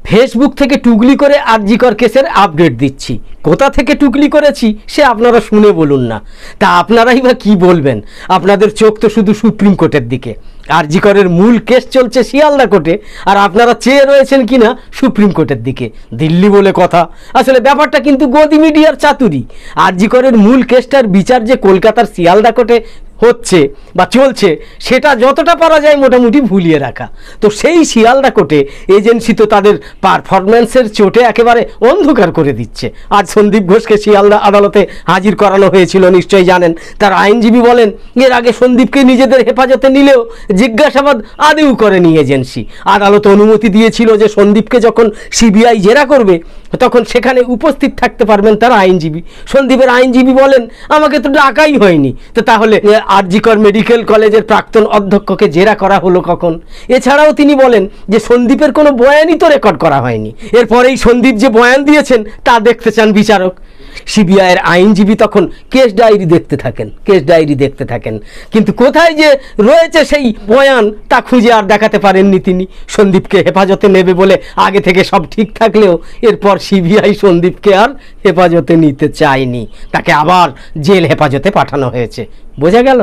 Facebook থেকে টুকলি করে আরজি কর কেসের আপডেট দিচ্ছি। কোথা থেকে টুকলি করেছি সে আপনারা শুনে বলুন না। তা আপনারাই বা কী বলবেন? আপনাদের চোখ তো শুধু সুপ্রিম কোর্টের দিকে। আরজি করের মূল কেস চলছে শিয়ালদা কোর্টে, আর আপনারা চেয়ে রয়েছেন কিনা সুপ্রিম কোর্টের দিকে। দিল্লি বলে কথা। আসলে ব্যাপারটা কিন্তু গদি মিডিয়ার চাতুরি। আরজি করের মূল কেসটার বিচার যে কলকাতার শিয়ালদা কোর্টে হচ্ছে বা চলছে, সেটা যতটা পারা যায় মোটামুটি ভুলিয়ে রাখা। তো সেই শিয়ালদা কোর্টে এজেন্সি তো তাদের পারফরম্যান্সের চোটে একেবারে অন্ধকার করে দিচ্ছে। আজ সন্দীপ ঘোষকে শিয়ালদা আদালতে হাজির করানো হয়েছিল, নিশ্চয়ই জানেন। তার আইনজীবী বলেন, এর আগে সন্দীপকে নিজেদের হেফাজতে নিলেও জিজ্ঞাসাবাদ আদেও করেনি এজেন্সি। আদালত অনুমতি দিয়েছিল যে সন্দীপকে যখন সিবিআই জেরা করবে তখন সেখানে উপস্থিত থাকতে পারবেন তার আইনজীবী। সন্দীপের আইনজীবী বলেন, আমাকে তো ডাকাই হয়নি। তো তাহলে আরজি কর মেডিকেল কলেজের প্রাক্তন অধ্যক্ষকে জেরা করা হলো কখন? এছাড়াও তিনি বলেন যে সন্দীপের কোনো বয়ানই তো রেকর্ড করা হয়নি। এরপরেই সন্দীপ যে বয়ান দিয়েছেন তা দেখতে চান বিচারক। সিবিআইয়ের আইনজীবী তখন কেস ডায়েরি দেখতে থাকেন, কিন্তু কোথায় যে রয়েছে সেই বয়ান তা খুঁজে আর দেখাতে পারেননি তিনি। সন্দীপকে হেফাজতে নেবে বলে আগে থেকে সব ঠিক থাকলেও এরপর সিবিআই সন্দীপকে আর হেফাজতে নিতে চায়নি, তাকে আবার জেল হেফাজতে পাঠানো হয়েছে। বোঝা গেল?